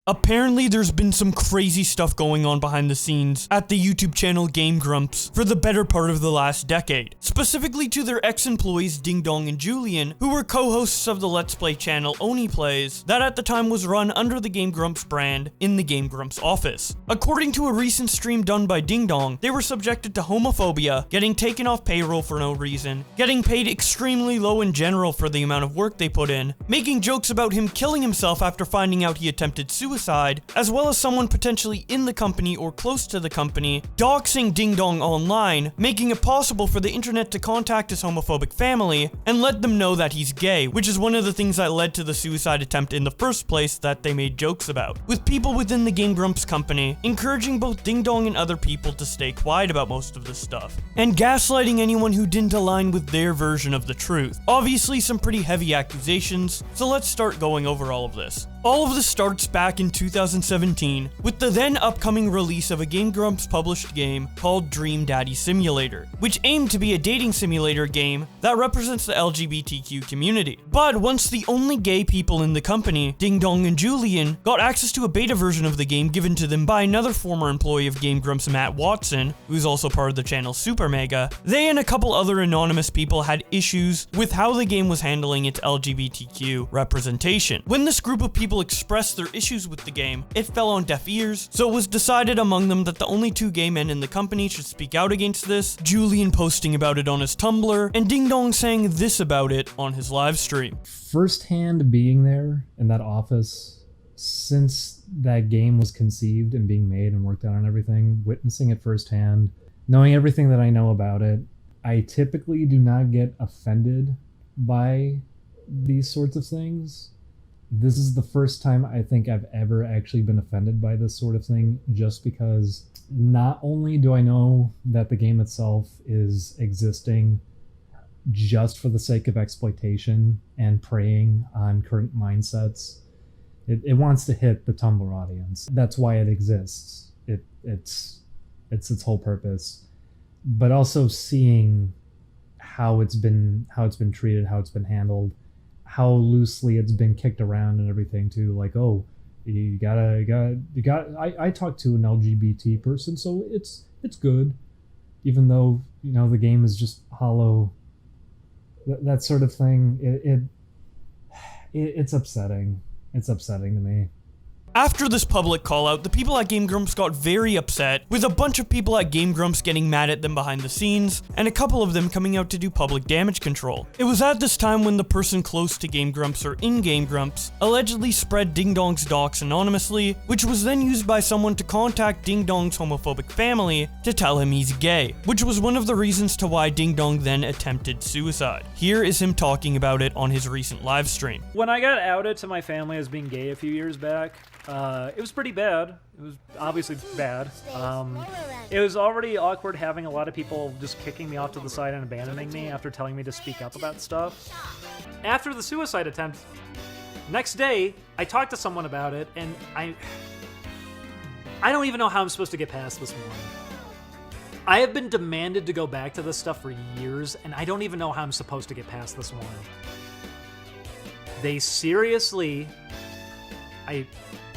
Apparently, there's been some crazy stuff going on behind the scenes at the YouTube channel Game Grumps for the better part of the last decade. Specifically to their ex-employees DingDong and Julian, who were co-hosts of the Let's Play channel Oni Plays, that at the time was run under the Game Grumps brand in the Game Grumps office. According to a recent stream done by DingDong, they were subjected to homophobia, getting taken off payroll for no reason, getting paid extremely low in general for the amount of work they put in, making jokes about him killing himself after finding out he attempted suicide, as well as someone potentially in the company or close to the company, doxing DingDong online, making it possible for the internet to contact his homophobic family and let them know that he's gay, which is one of the things that led to the suicide attempt in the first place that they made jokes about, with people within the Game Grumps company encouraging both DingDong and other people to stay quiet about most of this stuff, and gaslighting anyone who didn't align with their version of the truth. Obviously some pretty heavy accusations, so let's start going over all of this. All of this starts back in 2017 with the then upcoming release of a Game Grumps published game called Dream Daddy Simulator, which aimed to be a dating simulator game that represents the LGBTQ community. But once the only gay people in the company, DingDong and Julian, got access to a beta version of the game given to them by another former employee of Game Grumps, Matt Watson, who's also part of the channel Super Mega, they and a couple other anonymous people had issues with how the game was handling its LGBTQ representation. When this group of people expressed their issues with the game, it fell on deaf ears, so it was decided among them that the only two gay men in the company should speak out against this, Julian posting about it on his Tumblr, and DingDong saying this about it on his live stream. Firsthand being there in that office since that game was conceived and being made and worked out and everything, witnessing it firsthand, knowing everything that I know about it, I typically do not get offended by these sorts of things. This is the first time I think I've ever actually been offended by this sort of thing, just because not only do I know that the game itself is existing just for the sake of exploitation and preying on current mindsets, it wants to hit the Tumblr audience. That's why it exists. It's its whole purpose. But also seeing how it's been treated, how it's been handled, how loosely it's been kicked around and everything too. Like, oh, you gotta. I talked to an LGBT person, so it's good, even though the game is just hollow. That sort of thing. It's upsetting. It's upsetting to me. After this public call-out, the people at Game Grumps got very upset, with a bunch of people at Game Grumps getting mad at them behind the scenes, and a couple of them coming out to do public damage control. It was at this time when the person close to Game Grumps or in Game Grumps allegedly spread DingDong's docs anonymously, which was then used by someone to contact DingDong's homophobic family to tell him he's gay, which was one of the reasons to why DingDong then attempted suicide. Here is him talking about it on his recent live stream. When I got outed to my family as being gay a few years back, it was pretty bad. It was obviously bad. It was already awkward having a lot of people just kicking me off to the side and abandoning me after telling me to speak up about stuff. After the suicide attempt, next day, I talked to someone about it, and I don't even know how I'm supposed to get past this morning. I have been demanded to go back to this stuff for years, and I don't even know how I'm supposed to get past this morning. They seriously... I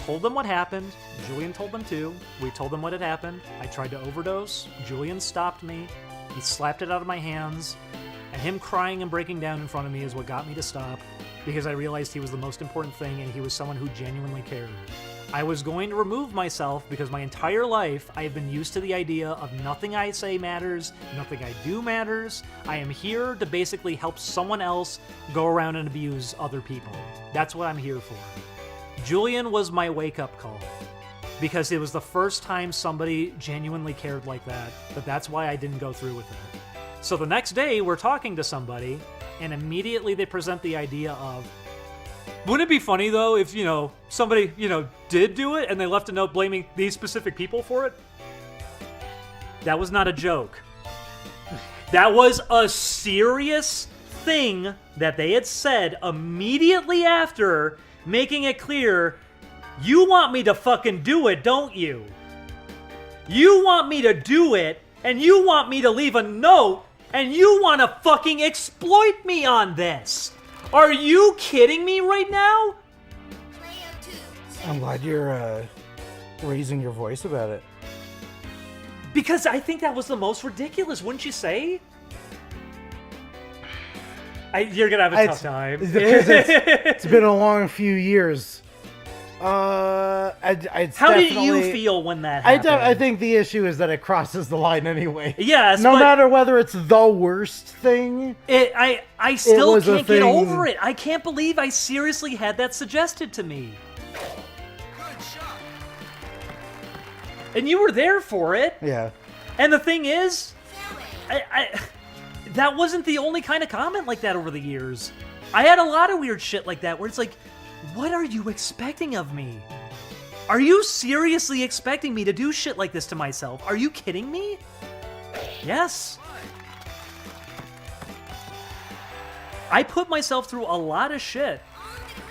told them what happened. Julian told them too. We told them what had happened. I tried to overdose. Julian stopped me. He slapped it out of my hands. And him crying and breaking down in front of me is what got me to stop, because I realized he was the most important thing and he was someone who genuinely cared. I was going to remove myself because my entire life I have been used to the idea of nothing I say matters, nothing I do matters. I am here to basically help someone else go around and abuse other people. That's what I'm here for. Julian was my wake-up call, because it was the first time somebody genuinely cared like that, but that's why I didn't go through with it. So the next day, we're talking to somebody, and immediately they present the idea of, wouldn't it be funny, though, if, somebody, did do it, and they left a note blaming these specific people for it? That was not a joke. That was a serious thing that they had said immediately after, making it clear, you want me to fucking do it, don't you? You want me to do it, and you want me to leave a note, and you want to fucking exploit me on this. Are you kidding me right now? I'm glad you're raising your voice about it. Because I think that was the most ridiculous, wouldn't you say? You're gonna have a tough time. Because it's been a long few years. How did you feel when that happened? I think the issue is that it crosses the line anyway. Yes, no matter whether it's the worst thing. I still can't get over it. I can't believe I seriously had that suggested to me. And you were there for it. Yeah. And the thing is, that wasn't the only kind of comment like that over the years. I had a lot of weird shit like that where it's like, what are you expecting of me? Are you seriously expecting me to do shit like this to myself? Are you kidding me? Yes. I put myself through a lot of shit.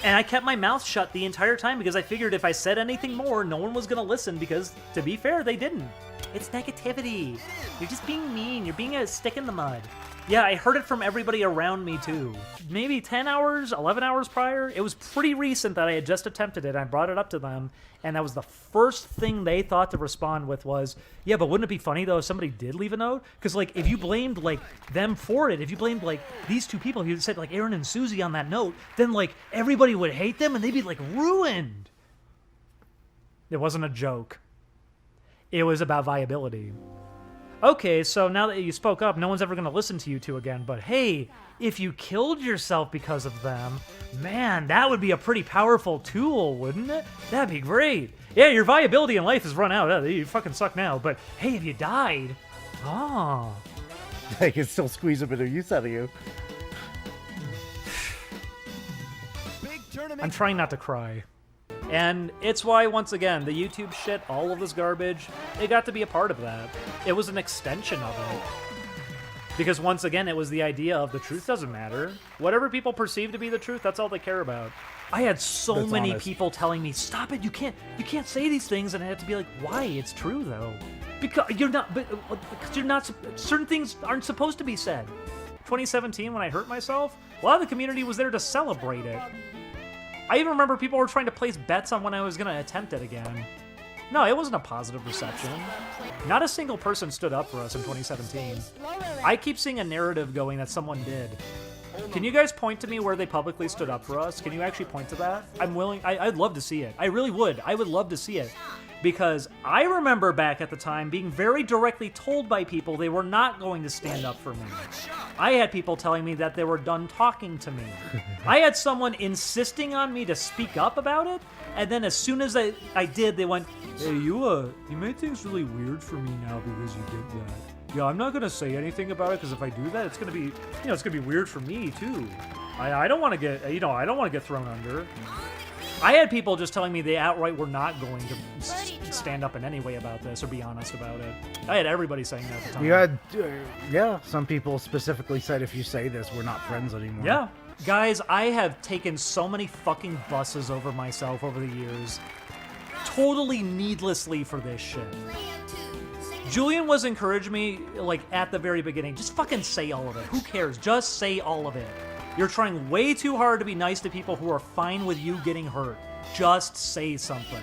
And I kept my mouth shut the entire time because I figured if I said anything more, no one was going to listen because, to be fair, they didn't. It's negativity. You're just being mean. You're being a stick in the mud. Yeah, I heard it from everybody around me, too. Maybe 10 hours, 11 hours prior. It was pretty recent that I had just attempted it. I brought it up to them, and that was the first thing they thought to respond with was, yeah, but wouldn't it be funny, though, if somebody did leave a note? Because, like, if you blamed, like, them for it, if you blamed, like, these two people, if you said, like, Aaron and Susie on that note, then, like, everybody would hate them, and they'd be, like, ruined. It wasn't a joke. It was about viability. Okay, so now that you spoke up, no one's ever going to listen to you two again, but hey, if you killed yourself because of them, man, that would be a pretty powerful tool, wouldn't it? That'd be great. Yeah, your viability in life has run out. You fucking suck now, but hey, if you died, oh. I can still squeeze a bit of use out of you. I'm trying not to cry. And it's why, once again, the YouTube shit, all of this garbage, it got to be a part of that. It was an extension of it. Because once again, it was the idea of the truth doesn't matter. Whatever people perceive to be the truth, that's all they care about. I had so many people telling me, stop it, you can't say these things, and I had to be like, why? It's true, though. Because you're not, certain things aren't supposed to be said. 2017, when I hurt myself, a lot of the community was there to celebrate it. I even remember people were trying to place bets on when I was going to attempt it again. No, it wasn't a positive reception. Not a single person stood up for us in 2017. I keep seeing a narrative going that someone did. Can you guys point to me where they publicly stood up for us? Can you actually point to that? I'm willing. I'd love to see it. I really would. I would love to see it. Because I remember back at the time being very directly told by people they were not going to stand up for me. I had people telling me that they were done talking to me. I had someone insisting on me to speak up about it, and then as soon as I did, they went, hey, you made things really weird for me now because you did that. Yeah, I'm not going to say anything about it because if I do that, it's going to be, it's going to be weird for me too. I don't want to get, I don't want to get thrown under. I had people just telling me they outright were not going to stand up in any way about this or be honest about it. I had everybody saying that at the time. You had, yeah, some people specifically said if you say this, we're not friends anymore. Yeah. Guys, I have taken so many fucking buses over myself over the years. Totally needlessly for this shit. Julian was encouraging me, like, at the very beginning, just fucking say all of it. Who cares? Just say all of it. You're trying way too hard to be nice to people who are fine with you getting hurt. Just say something.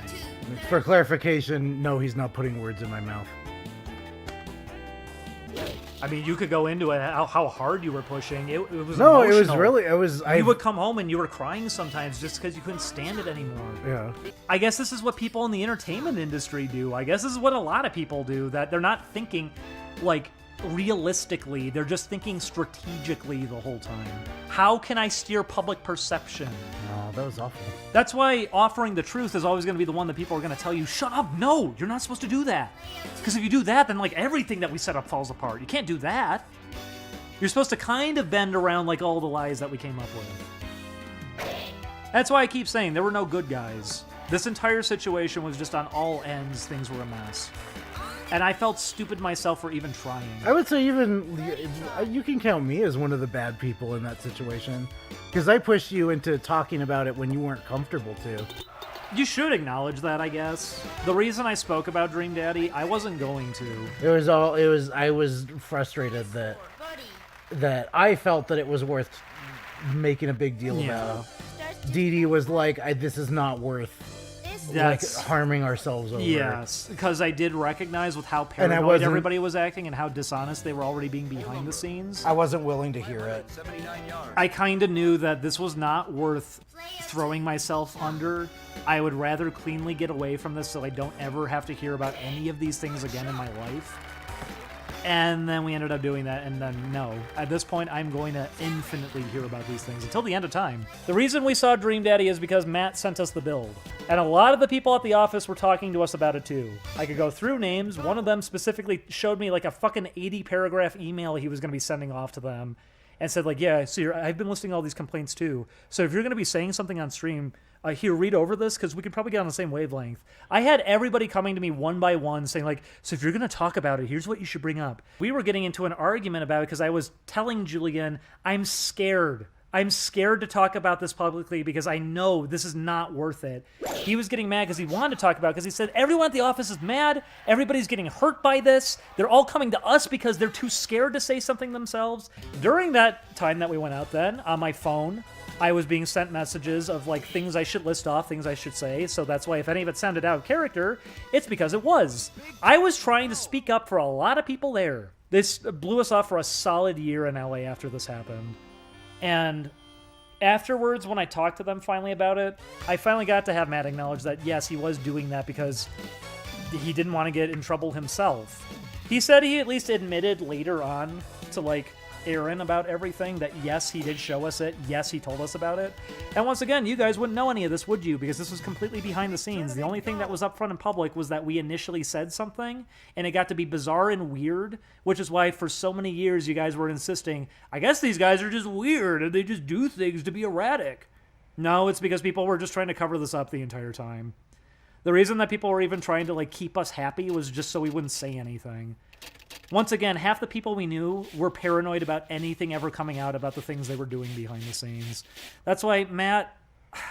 For clarification, no, he's not putting words in my mouth. I mean, you could go into it, how hard you were pushing. It was no, emotional. it was really, it was... You would come home and you were crying sometimes just because you couldn't stand it anymore. Yeah. I guess this is what people in the entertainment industry do. I guess this is what a lot of people do, that they're not thinking, like, realistically. They're just thinking strategically the whole time. How can I steer public perception? Oh, that was awful. That's why offering the truth is always going to be the one that people are going to tell you, shut up, no, you're not supposed to do that. Because if you do that, then like everything that we set up falls apart. You can't do that. You're supposed to kind of bend around like all the lies that we came up with. That's why I keep saying there were no good guys. This entire situation was just on all ends, things were a mess. And I felt stupid myself for even trying. I would say even, you can count me as one of the bad people in that situation. Because I pushed you into talking about it when you weren't comfortable to. You should acknowledge that, I guess. The reason I spoke about Dream Daddy, I wasn't going to. I was frustrated that I felt that it was worth making a big deal about. Dee Dee was like, this is not worth That's harming ourselves over. Yes, because I did recognize with how And I paranoid wasn't- everybody was acting and how dishonest they were already being behind the scenes. I wasn't willing to hear it. I kind of knew that this was not worth throwing myself under. I would rather cleanly get away from this so I don't ever have to hear about any of these things again in my life. And then we ended up doing that, and then no. At this point, I'm going to infinitely hear about these things until the end of time. The reason we saw Dream Daddy is because Matt sent us the build. And a lot of the people at the office were talking to us about it too. I could go through names. One of them specifically showed me like a fucking 80-paragraph email he was going to be sending off to them. And said like, yeah, so I've been listing all these complaints too. So if you're going to be saying something on stream, here, read over this, because we could probably get on the same wavelength. I had everybody coming to me one by one saying like, so if you're going to talk about it, here's what you should bring up. We were getting into an argument about it because I was telling Julian, I'm scared. I'm scared to talk about this publicly because I know this is not worth it. He was getting mad because he wanted to talk about it because he said, everyone at the office is mad. Everybody's getting hurt by this. They're all coming to us because they're too scared to say something themselves. During that time that we went out then, on my phone, I was being sent messages of like things I should list off, things I should say. So that's why if any of it sounded out of character, it's because it was. I was trying to speak up for a lot of people there. This blew us off for a solid year in LA after this happened. And afterwards, when I talked to them finally about it, I finally got to have Matt acknowledge that, yes, he was doing that because he didn't want to get in trouble himself. He said he at least admitted later on to, like, Aaron about everything that, yes, he did show us it. Yes, he told us about it. And once again, you guys wouldn't know any of this, would you? Because this was completely behind the scenes. The only thing that was up front in public was that we initially said something, and it got to be bizarre and weird, which is why for so many years you guys were insisting, I guess these guys are just weird, and they just do things to be erratic. No, it's because people were just trying to cover this up the entire time. The reason that people were even trying to, like, keep us happy was just so we wouldn't say anything. Once again, half the people we knew were paranoid about anything ever coming out about the things they were doing behind the scenes. That's why, Matt,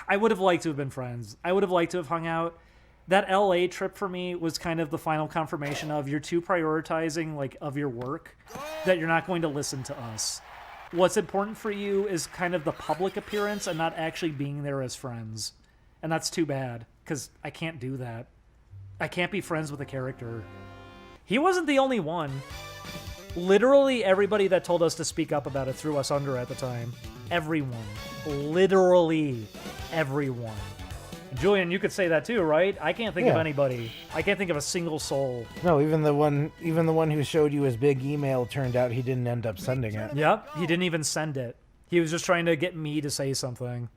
I would have liked to have been friends. I would have liked to have hung out. That LA trip for me was kind of the final confirmation of you're too prioritizing, like, of your work, that you're not going to listen to us. What's important for you is kind of the public appearance and not actually being there as friends. And that's too bad, because I can't do that. I can't be friends with a character. He wasn't the only one. Literally everybody that told us to speak up about it threw us under at the time. Everyone. Literally everyone. Julian, you could say that too, right? I can't think of anybody. I can't think of a single soul. No, even the one who showed you his big email, turned out he didn't end up sending it. Yep, he didn't even send it. He was just trying to get me to say something.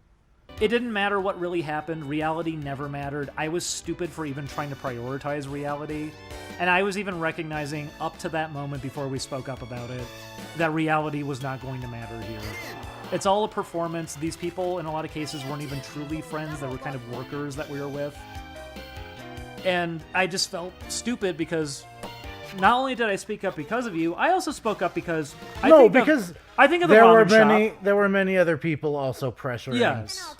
It didn't matter what really happened. Reality never mattered. I was stupid for even trying to prioritize reality. And I was even recognizing up to that moment before we spoke up about it that reality was not going to matter here. It's all a performance. These people, in a lot of cases, weren't even truly friends. They were kind of workers that we were with. And I just felt stupid because not only did I speak up because of you, I also spoke up because I think of the there were ramen shop. There were many other people also pressuring. Yes.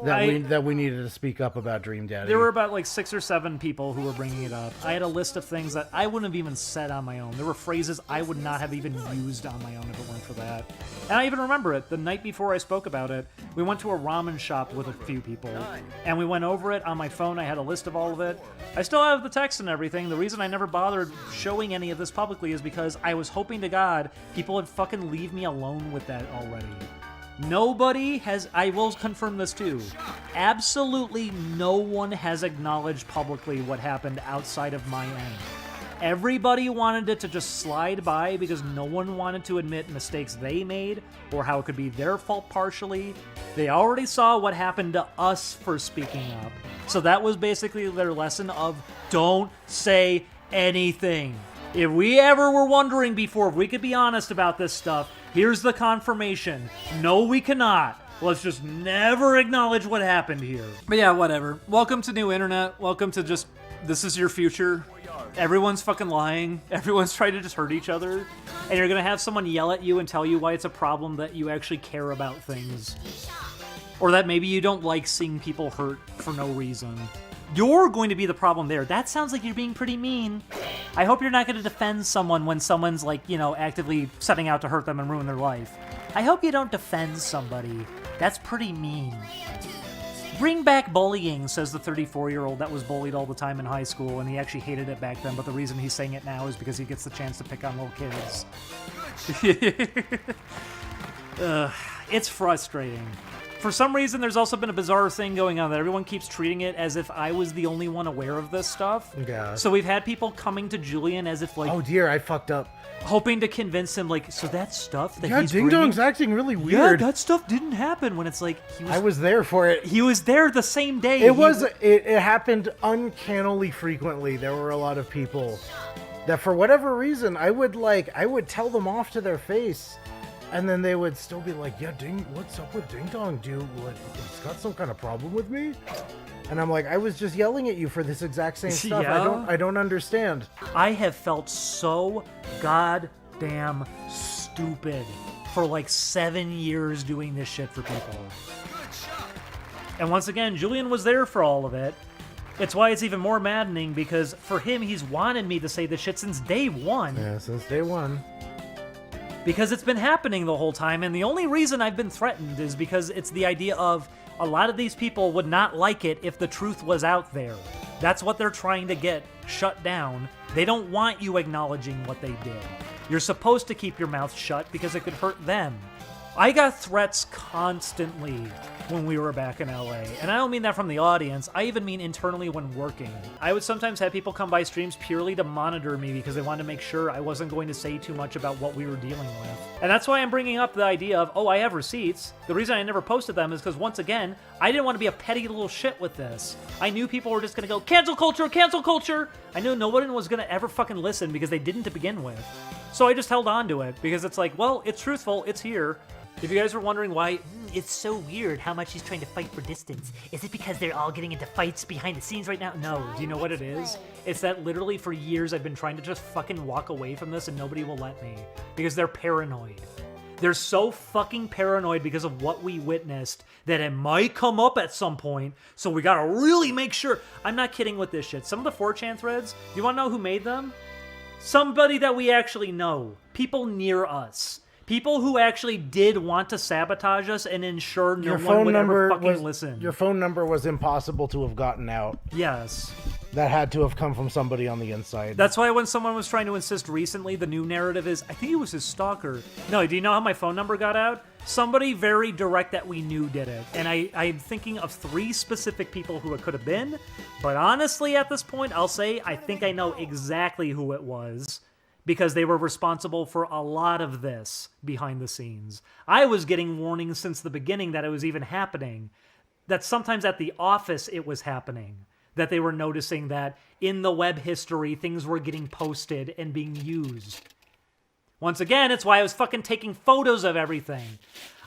That we needed to speak up about Dream Daddy. There were about like 6 or 7 people who were bringing it up. I had a list of things that I wouldn't have even said on my own. There were phrases I would not have even used on my own if it weren't for that. And I even remember it. The night before I spoke about it, we went to a ramen shop with a few people. And we went over it on my phone. I had a list of all of it. I still have the text and everything. The reason I never bothered showing any of this publicly is because I was hoping to God people would fucking leave me alone with that already. Nobody has, I will confirm this too, absolutely no one has acknowledged publicly what happened outside of my end. Everybody wanted it to just slide by because no one wanted to admit mistakes they made or how it could be their fault partially. They already saw what happened to us for speaking up. So that was basically their lesson of don't say anything. If we ever were wondering before if we could be honest about this stuff, here's the confirmation. No, we cannot. Let's just never acknowledge what happened here. But yeah, whatever. Welcome to New Internet. Welcome to just, this is your future. Everyone's fucking lying. Everyone's trying to just hurt each other. And you're going to have someone yell at you and tell you why it's a problem that you actually care about things. Or that maybe you don't like seeing people hurt for no reason. You're going to be the problem there. That sounds like you're being pretty mean. I hope you're not going to defend someone when someone's, like, you know, actively setting out to hurt them and ruin their life. I hope you don't defend somebody. That's pretty mean. Bring back bullying, says the 34-year-old that was bullied all the time in high school, and he actually hated it back then, but the reason he's saying it now is because he gets the chance to pick on little kids. It's frustrating. For some reason, there's also been a bizarre thing going on that everyone keeps treating it as if I was the only one aware of this stuff. Yeah. So we've had people coming to Julian as if, like... Oh, dear, I fucked up. Hoping to convince him, like, so that stuff that he's DingDong's acting really weird. Yeah, that stuff didn't happen, when it's like... I was there for it. He was there the same day. It happened uncannily frequently. There were a lot of people that, for whatever reason, I would tell them off to their face. And then they would still be like, yeah, what's up with DingDong, dude? It's got some kind of problem with me? And I'm like, I was just yelling at you for this exact same stuff. Yeah? I don't understand. I have felt so goddamn stupid for like 7 years doing this shit for people. And once again, Julian was there for all of it. It's why it's even more maddening, because for him, he's wanted me to say this shit since day one. Yeah, since day one. Because it's been happening the whole time, and the only reason I've been threatened is because it's the idea of a lot of these people would not like it if the truth was out there. That's what they're trying to get shut down. They don't want you acknowledging what they did. You're supposed to keep your mouth shut because it could hurt them. I got threats constantly when we were back in LA. And I don't mean that from the audience, I even mean internally when working. I would sometimes have people come by streams purely to monitor me because they wanted to make sure I wasn't going to say too much about what we were dealing with. And that's why I'm bringing up the idea of, oh, I have receipts. The reason I never posted them is because, once again, I didn't want to be a petty little shit with this. I knew people were just going to go, cancel culture, cancel culture! I knew no one was going to ever fucking listen because they didn't to begin with. So I just held on to it because it's like, well, it's truthful, it's here. If you guys were wondering why it's so weird how much he's trying to fight for distance, is it because they're all getting into fights behind the scenes right now? No. Do you know what it is? It's that literally for years I've been trying to just fucking walk away from this and nobody will let me. Because they're paranoid. They're so fucking paranoid because of what we witnessed that it might come up at some point, so we gotta really make sure. I'm not kidding with this shit. Some of the 4chan threads, do you wanna know who made them? Somebody that we actually know. People near us. People who actually did want to sabotage us and ensure no one would ever fucking listen. Your phone number was impossible to have gotten out. Yes. That had to have come from somebody on the inside. That's why when someone was trying to insist recently, the new narrative is, I think it was his stalker. No, do you know how my phone number got out? Somebody very direct that we knew did it. And I'm thinking of 3 specific people who it could have been. But honestly, at this point, I'll say I think I know exactly who it was. Because they were responsible for a lot of this behind the scenes. I was getting warnings since the beginning that it was even happening. That sometimes at the office it was happening. That they were noticing that in the web history things were getting posted and being used. Once again, it's why I was fucking taking photos of everything.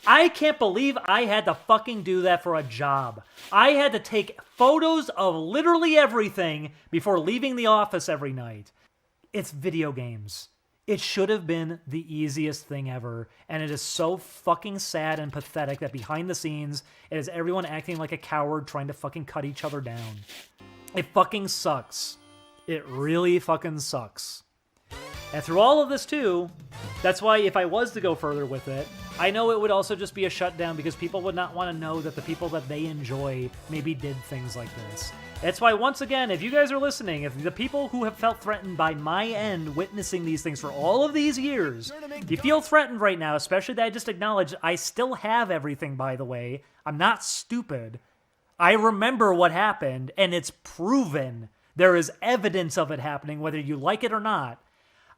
I can't believe I had to fucking do that for a job. I had to take photos of literally everything before leaving the office every night. It's video games. It should have been the easiest thing ever, and it is so fucking sad and pathetic that behind the scenes, it is everyone acting like a coward trying to fucking cut each other down. It fucking sucks. It really fucking sucks. And through all of this too, that's why if I was to go further with it, I know it would also just be a shutdown because people would not want to know that the people that they enjoy maybe did things like this. That's why, once again, if you guys are listening, if the people who have felt threatened by my end witnessing these things for all of these years, if you feel threatened right now, especially that I just acknowledged, I still have everything, by the way. I'm not stupid. I remember what happened, and it's proven. There is evidence of it happening, whether you like it or not.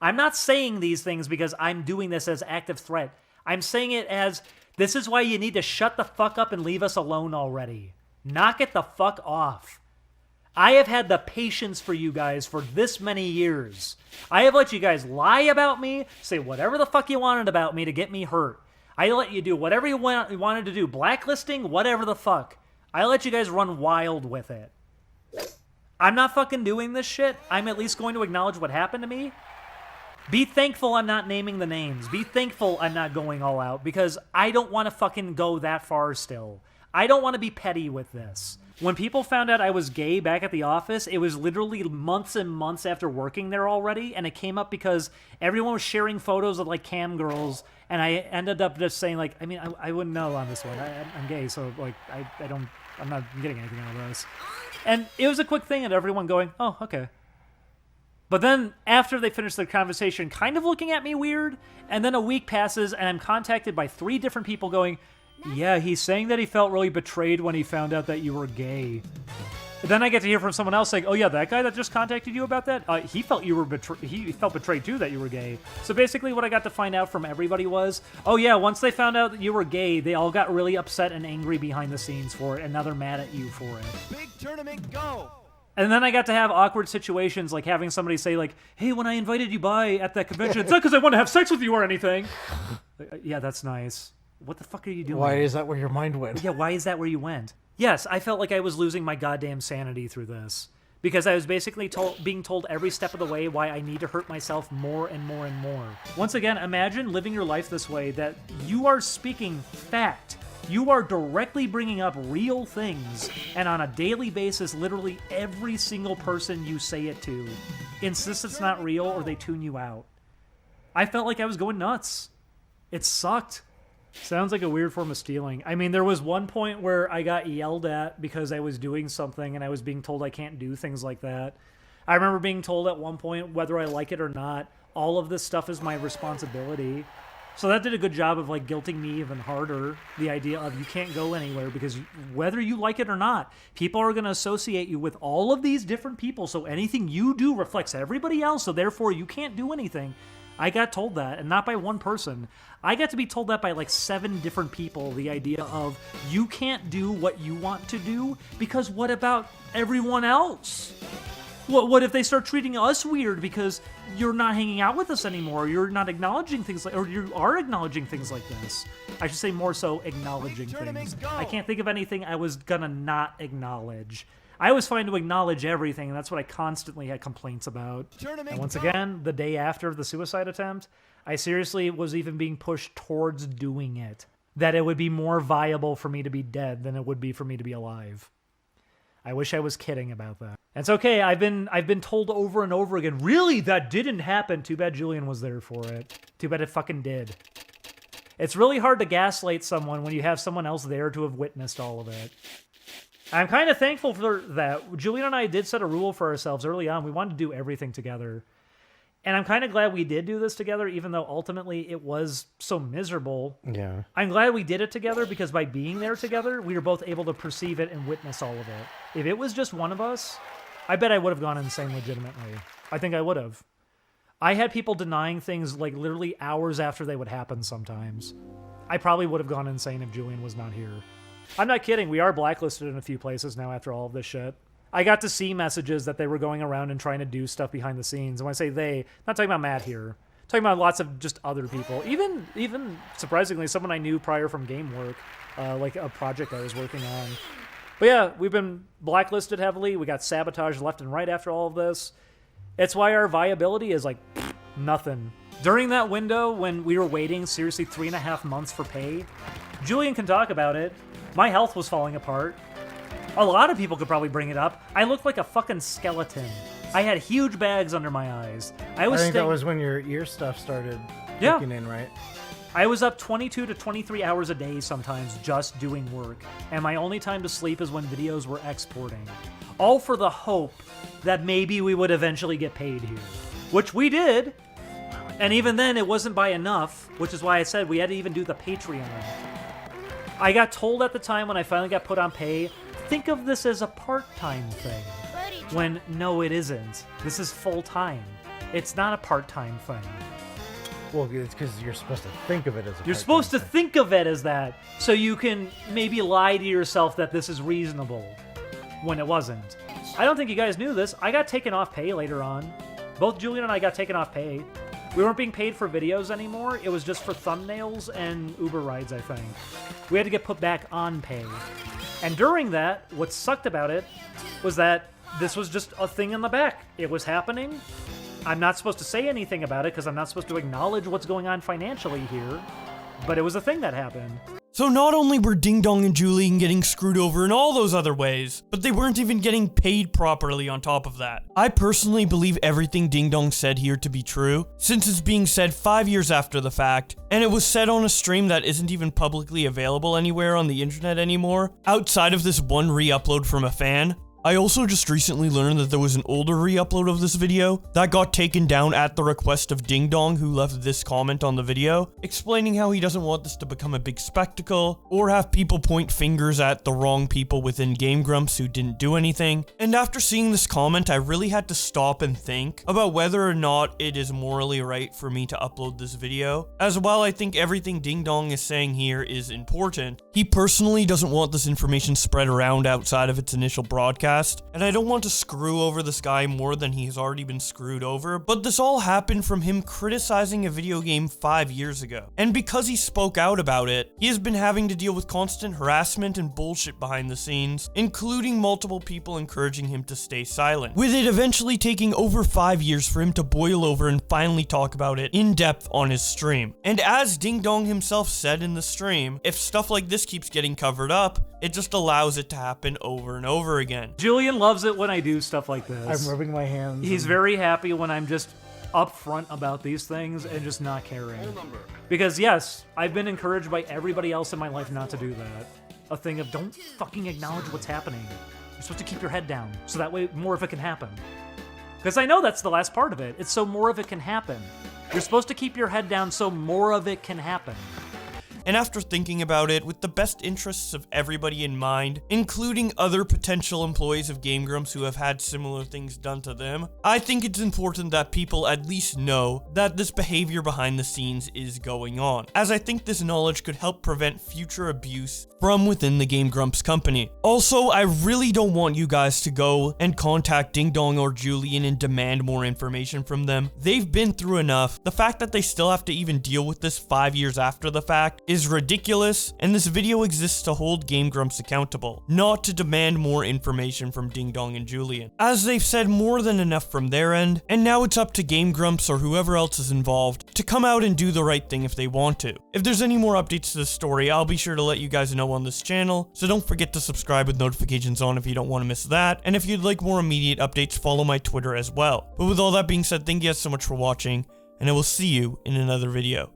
I'm not saying these things because I'm doing this as active threat. I'm saying it as, this is why you need to shut the fuck up and leave us alone already. Knock it the fuck off. I have had the patience for you guys for this many years. I have let you guys lie about me, say whatever the fuck you wanted about me to get me hurt. I let you do whatever you wanted to do, blacklisting, whatever the fuck. I let you guys run wild with it. I'm not fucking doing this shit. I'm at least going to acknowledge what happened to me. Be thankful I'm not naming the names. Be thankful I'm not going all out because I don't want to fucking go that far still. I don't want to be petty with this. When people found out I was gay back at the office, it was literally months and months after working there already, and it came up because everyone was sharing photos of, like, cam girls, and I ended up just saying, like, I mean, I wouldn't know on this one. I'm gay, so, like, I don't I'm not getting anything out of this. And it was a quick thing, and everyone going, oh, okay. But then after they finish their conversation, kind of looking at me weird, and then a week passes, and I'm contacted by 3 different people going, yeah, he's saying that he felt really betrayed when he found out that you were gay. And then I get to hear from someone else saying, oh yeah, that guy that just contacted you about that, he felt betrayed too that you were gay. So basically what I got to find out from everybody was, oh yeah, once they found out that you were gay, they all got really upset and angry behind the scenes for it, and now they're mad at you for it. Big tournament, go! And then I got to have awkward situations, like having somebody say, like, hey, when I invited you by at that convention, it's not because I want to have sex with you or anything. Yeah, that's nice. What the fuck are you doing? Why is that where your mind went? Yeah, why is that where you went? Yes, I felt like I was losing my goddamn sanity through this. Because I was basically being told every step of the way why I need to hurt myself more and more and more. Once again, imagine living your life this way, that you are speaking fact. You are directly bringing up real things, and on a daily basis, literally every single person you say it to insists it's not real or they tune you out. I felt like I was going nuts. It sucked. Sounds like a weird form of stealing. I mean, there was one point where I got yelled at because I was doing something and I was being told I can't do things like that. I remember being told at one point, whether I like it or not, all of this stuff is my responsibility. So that did a good job of like guilting me even harder. The idea of you can't go anywhere because whether you like it or not, people are going to associate you with all of these different people. So anything you do reflects everybody else. So therefore you can't do anything. I got told that, and not by one person. I got to be told that by like 7 different people, the idea of you can't do what you want to do because what about everyone else? What if they start treating us weird because you're not hanging out with us anymore, you're not acknowledging things like, or you are acknowledging things like this. I should say more so acknowledging things. I can't think of anything I was gonna not acknowledge. I was fine to acknowledge everything, and that's what I constantly had complaints about. And once again, the day after the suicide attempt, I seriously was even being pushed towards doing it. That it would be more viable for me to be dead than it would be for me to be alive. I wish I was kidding about that. It's okay, I've been told over and over again, really, that didn't happen. Too bad Julian was there for it. Too bad it fucking did. It's really hard to gaslight someone when you have someone else there to have witnessed all of it. I'm kind of thankful for that. Julian and I did set a rule for ourselves early on. We wanted to do everything together. And I'm kind of glad we did do this together, even though ultimately it was so miserable. Yeah. I'm glad we did it together because by being there together, we were both able to perceive it and witness all of it. If it was just one of us, I bet I would have gone insane legitimately. I think I would have. I had people denying things like literally hours after they would happen sometimes. I probably would have gone insane if Julian was not here. I'm not kidding. We are blacklisted in a few places now after all of this shit. I got to see messages that they were going around and trying to do stuff behind the scenes. And when I say they, I'm not talking about Matt here. I'm talking about lots of just other people. Even surprisingly, someone I knew prior from game work, like a project I was working on. But yeah, we've been blacklisted heavily. We got sabotaged left and right after all of this. It's why our viability is like nothing. During that window when we were waiting seriously 3.5 months for pay, Julian can talk about it. My health was falling apart. A lot of people could probably bring it up. I looked like a fucking skeleton. I had huge bags under my eyes. I think that was when your ear stuff started kicking in, right? I was up 22 to 23 hours a day sometimes just doing work. And my only time to sleep is when videos were exporting. All for the hope that maybe we would eventually get paid here. Which we did. And even then, it wasn't by enough, which is why I said we had to even do the Patreon. I got told at the time when I finally got put on pay, think of this as a part-time thing. When, no, it isn't. This is full-time. It's not a part-time thing. Well, it's because you're supposed to think of it as a You're supposed to think of it as that, so you can maybe lie to yourself that this is reasonable, when it wasn't. I don't think you guys knew this. I got taken off pay later on. Both Julian and I got taken off pay. We weren't being paid for videos anymore. It was just for thumbnails and Uber rides, I think. We had to get put back on pay. And during that, what sucked about it was that this was just a thing in the back. It was happening. I'm not supposed to say anything about it because I'm not supposed to acknowledge what's going on financially here. But it was a thing that happened. So not only were DingDong and Julian getting screwed over in all those other ways, but they weren't even getting paid properly on top of that. I personally believe everything DingDong said here to be true, since it's being said 5 years after the fact, and it was said on a stream that isn't even publicly available anywhere on the internet anymore, outside of this one re-upload from a fan. I also just recently learned that there was an older re-upload of this video that got taken down at the request of DingDong, who left this comment on the video, explaining how he doesn't want this to become a big spectacle, or have people point fingers at the wrong people within Game Grumps who didn't do anything. And after seeing this comment, I really had to stop and think about whether or not it is morally right for me to upload this video. As while I think everything DingDong is saying here is important, he personally doesn't want this information spread around outside of its initial broadcast. And I don't want to screw over this guy more than he has already been screwed over, but this all happened from him criticizing a video game 5 years ago. And because he spoke out about it, he has been having to deal with constant harassment and bullshit behind the scenes, including multiple people encouraging him to stay silent, with it eventually taking over 5 years for him to boil over and finally talk about it in depth on his stream. And as DingDong himself said in the stream, if stuff like this keeps getting covered up, it just allows it to happen over and over again. Julian loves it when I do stuff like this. I'm rubbing my hands. He's very happy when I'm just upfront about these things and just not caring. Because yes, I've been encouraged by everybody else in my life not to do that. A thing of don't fucking acknowledge what's happening. You're supposed to keep your head down, so that way more of it can happen. Because I know that's the last part of it. It's so more of it can happen. You're supposed to keep your head down so more of it can happen. And after thinking about it, with the best interests of everybody in mind, including other potential employees of Game Grumps who have had similar things done to them, I think it's important that people at least know that this behavior behind the scenes is going on, as I think this knowledge could help prevent future abuse from within the Game Grumps company. Also, I really don't want you guys to go and contact DingDong or Julian and demand more information from them. They've been through enough. The fact that they still have to even deal with this 5 years after the fact is ridiculous, and this video exists to hold Game Grumps accountable, not to demand more information from DingDong and Julian, as they've said more than enough from their end, and now it's up to Game Grumps or whoever else is involved to come out and do the right thing if they want to. If there's any more updates to this story, I'll be sure to let you guys know on this channel, so don't forget to subscribe with notifications on if you don't want to miss that, and if you'd like more immediate updates, follow my Twitter as well. But with all that being said, thank you guys so much for watching, and I will see you in another video.